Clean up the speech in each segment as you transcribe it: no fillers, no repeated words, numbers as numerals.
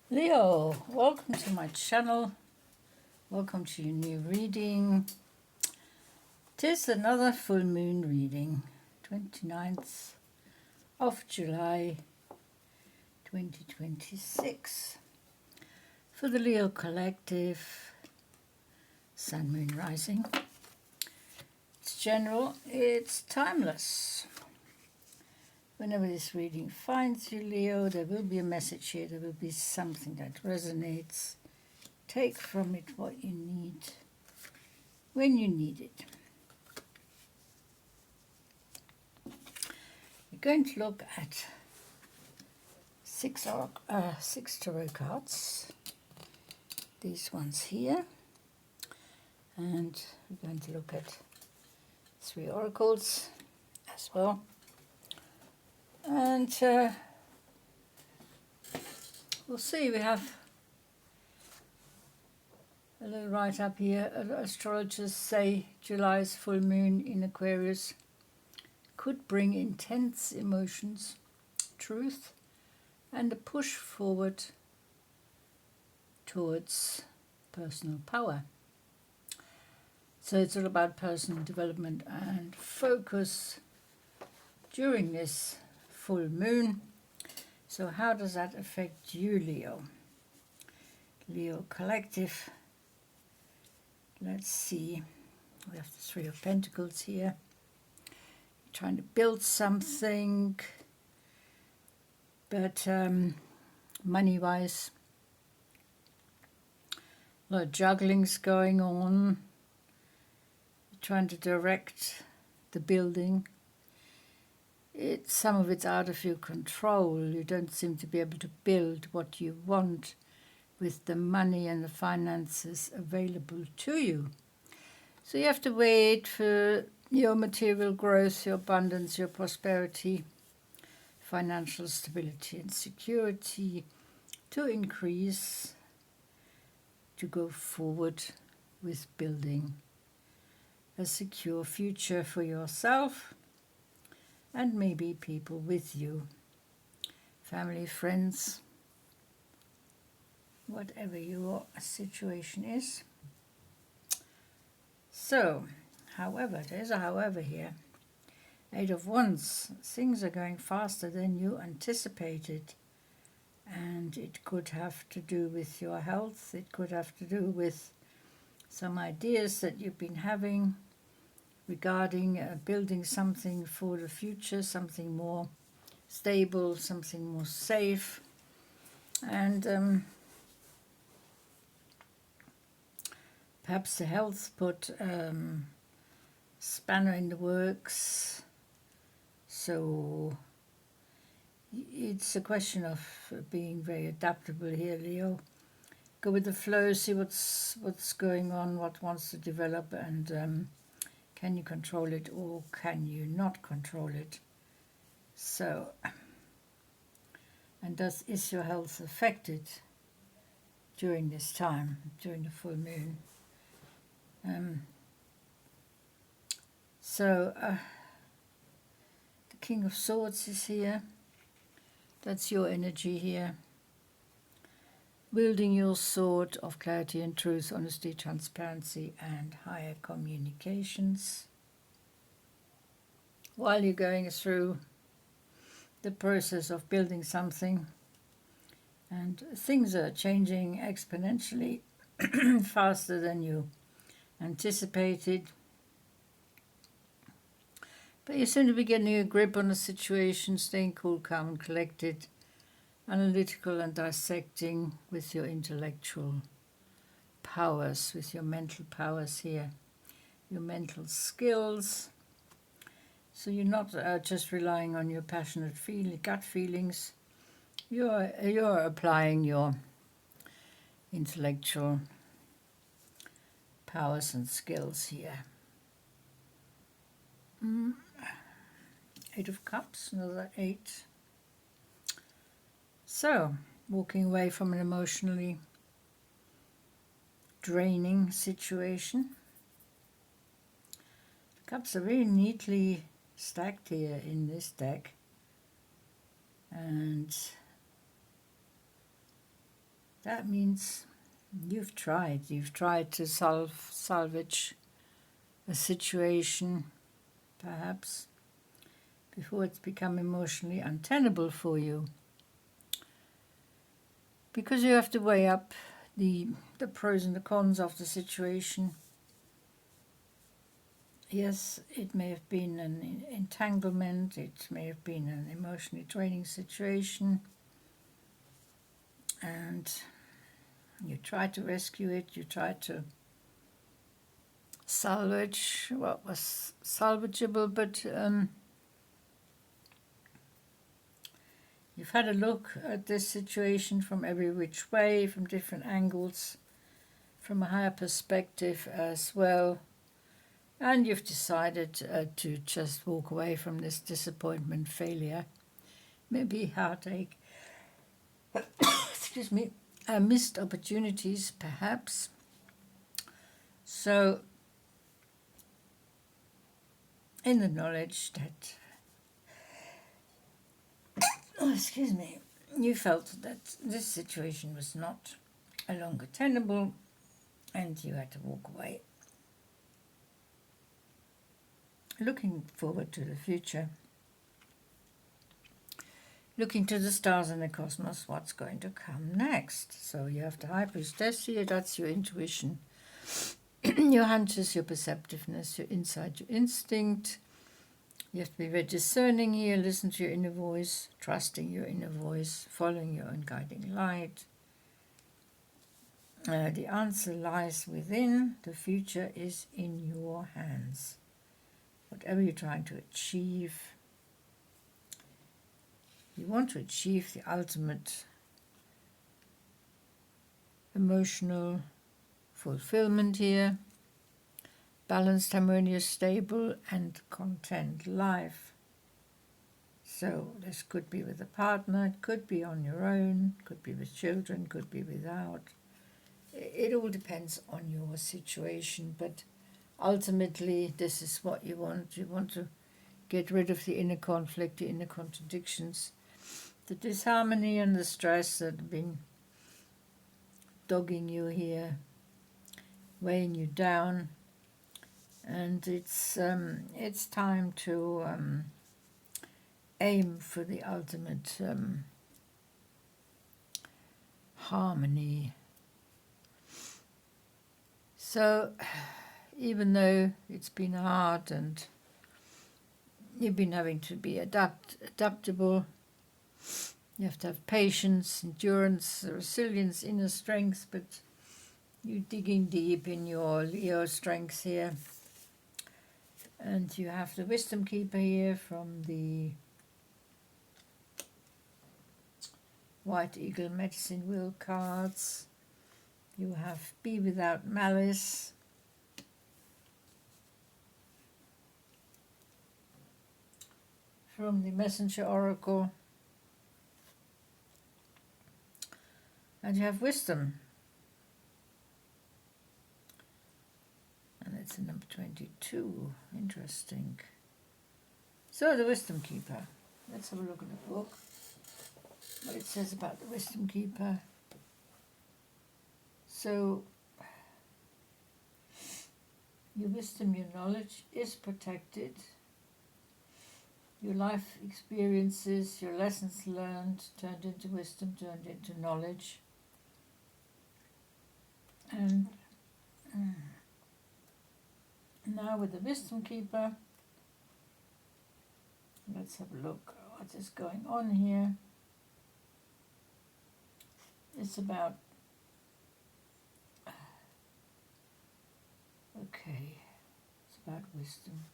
Leo, welcome to my channel. Welcome to your new reading. Tis another full moon reading, 29th of July 2026. For the Leo Collective, Sun Moon Rising. It's general, it's timeless. Whenever this reading finds you, Leo, there will be a message here, there will be something that resonates. Take from it what you need when you need it. We're going to look at six tarot cards, these ones here, and we're going to look at 3 oracles as well. And we'll see, we have a little write-up here. Astrologers say July's full moon in Aquarius could bring intense emotions, truth, and a push forward towards personal power. So it's all about personal development and focus during this full moon. So how does that affect you, Leo? Leo Collective. Let's see. We have the 3 of Pentacles here. You're trying to build something, but money-wise, a lot of juggling's going on. You're trying to direct the building. Some of it's out of your control. You don't seem to be able to build what you want with the money and the finances available to you. So you have to wait for your material growth, your abundance, your prosperity, financial stability and security to increase, to go forward with building a secure future for yourself and maybe people with you, family, friends, whatever your situation is. So, however, there's a however here. 8 of Wands, things are going faster than you anticipated, and it could have to do with your health, it could have to do with some ideas that you've been having regarding building something for the future, something more stable, something more safe. And perhaps the health put spanner in the works. So it's a question of being very adaptable here, Leo. Go with the flow, see what's going on, what wants to develop, and can you control it or can you not control it? So, and is your health affected during this time, during the full moon? The King of Swords is here. That's your energy here. Wielding your sword of clarity and truth, honesty, transparency, and higher communications. While you're going through the process of building something, and things are changing exponentially faster than you anticipated. But you seem to be getting a grip on the situation, staying cool, calm, and collected, analytical and dissecting with your intellectual powers, with your mental powers here, your mental skills. So you're not just relying on your passionate gut feelings. You're applying your intellectual powers and skills here. 8 of Cups, another 8. So, walking away from an emotionally draining situation. The cups are very neatly stacked here in this deck. And that means you've tried to salvage a situation, perhaps, before it's become emotionally untenable for you. Because you have to weigh up the pros and the cons of the situation. Yes, it may have been an entanglement, it may have been an emotionally draining situation, and you try to rescue it, you try to salvage what was salvageable, but you've had a look at this situation from every which way, from different angles, from a higher perspective as well, and you've decided to just walk away from this disappointment, failure, maybe heartache, excuse me, missed opportunities perhaps. So in the knowledge that, excuse me, you felt that this situation was not longer tenable and you had to walk away. Looking forward to the future, looking to the stars and the cosmos, what's going to come next. So you have the High Priestess here, that's your intuition, your hunches, your perceptiveness, your insight, your instinct. You have to be very discerning here, listen to your inner voice, trusting your inner voice, following your own guiding light. The answer lies within. The future is in your hands. Whatever you're trying to achieve, you want to achieve the ultimate emotional fulfillment here. Balanced, harmonious, stable and content life. So this could be with a partner, it could be on your own, could be with children, could be without. It all depends on your situation, but ultimately this is what you want. You want to get rid of the inner conflict, the inner contradictions, the disharmony and the stress that have been dogging you here, weighing you down. And it's time to aim for the ultimate harmony. So even though it's been hard and you've been having to be adaptable, you have to have patience, endurance, resilience, inner strength, but you're digging deep in your Leo strength here. And you have the Wisdom Keeper here from the White Eagle Medicine Wheel cards. You have Be Without Malice. From the Messenger Oracle. And you have Wisdom. And it's a number 22. Interesting. So the Wisdom Keeper. Let's have a look at the book. What it says about the Wisdom Keeper. So your wisdom, your knowledge is protected. Your life experiences, your lessons learned, turned into wisdom, turned into knowledge. And now with the Wisdom Keeper, let's have a look what is going on here. It's about, okay, it's about wisdom.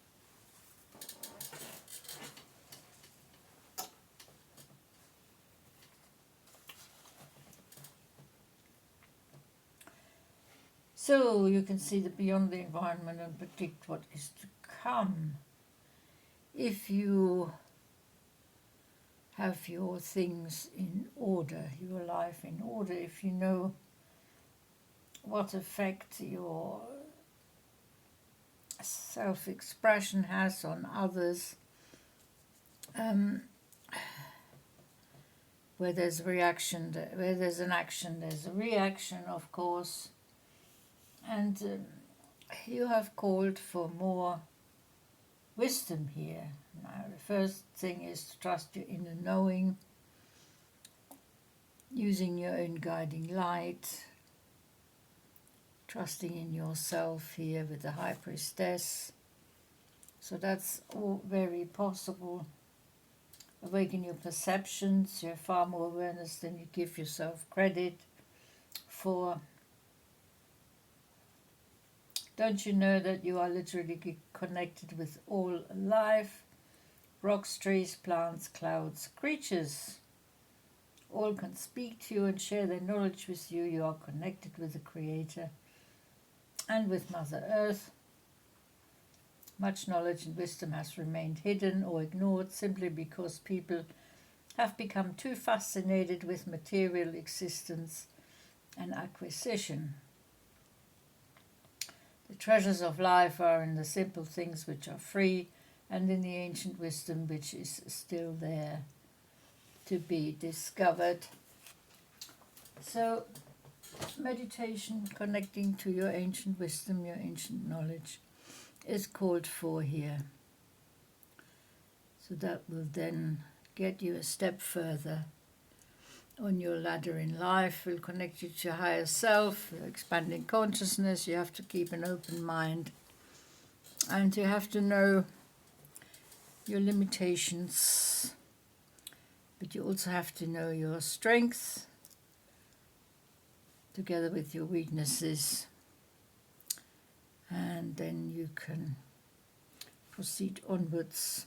So you can see that beyond the environment and predict what is to come. If you have your things in order, your life in order, if you know what effect your self-expression has on others, Where there's reaction, where there's an action, there's a reaction, of course. And you have called for more wisdom here. Now, the first thing is to trust your inner knowing, using your own guiding light, trusting in yourself here with the High Priestess. So that's all very possible. Awaken your perceptions. You have far more awareness than you give yourself credit for. Don't you know that you are literally connected with all life? Rocks, trees, plants, clouds, creatures. All can speak to you and share their knowledge with you. You are connected with the Creator and with Mother Earth. Much knowledge and wisdom has remained hidden or ignored simply because people have become too fascinated with material existence and acquisition. The treasures of life are in the simple things which are free, and in the ancient wisdom which is still there to be discovered. So, meditation, connecting to your ancient wisdom, your ancient knowledge, is called for here. So that will then get you a step further on your ladder in life, will connect you to your higher self, expanding consciousness. You have to keep an open mind, and you have to know your limitations, but you also have to know your strengths together with your weaknesses, and then you can proceed onwards.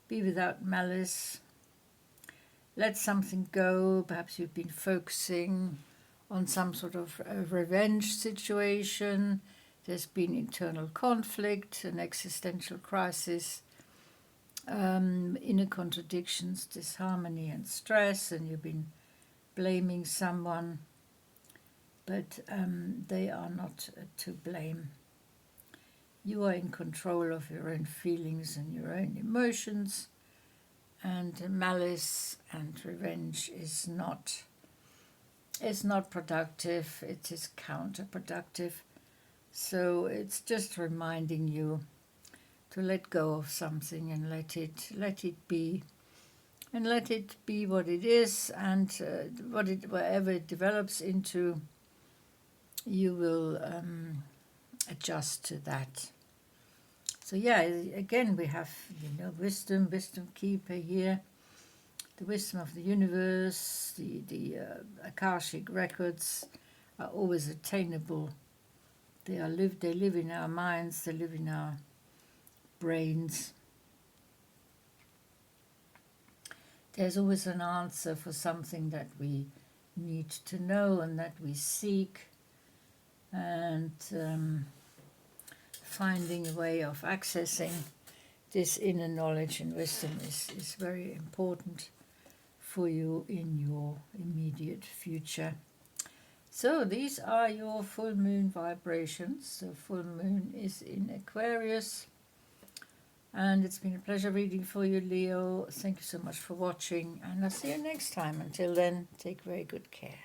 Be without malice. Let something go. Perhaps you've been focusing on some sort of a revenge situation. There's been internal conflict, an existential crisis, inner contradictions, disharmony and stress, and you've been blaming someone, but they are not to blame. You are in control of your own feelings and your own emotions, and malice and revenge is not productive. It is counterproductive. So it's just reminding you to let go of something and let it be, and let it be what it is, and whatever it develops into, you will adjust to that. So yeah, again we have wisdom keeper here, the wisdom of the universe, the Akashic records are always attainable. They live in our minds, they live in our brains. There's always an answer for something that we need to know and that we seek, and finding a way of accessing this inner knowledge and wisdom is very important for you in your immediate future. So these are your full moon vibrations. The full moon is in Aquarius, and it's been a pleasure reading for you, Leo. Thank you so much for watching, and I'll see you next time. Until then, take very good care.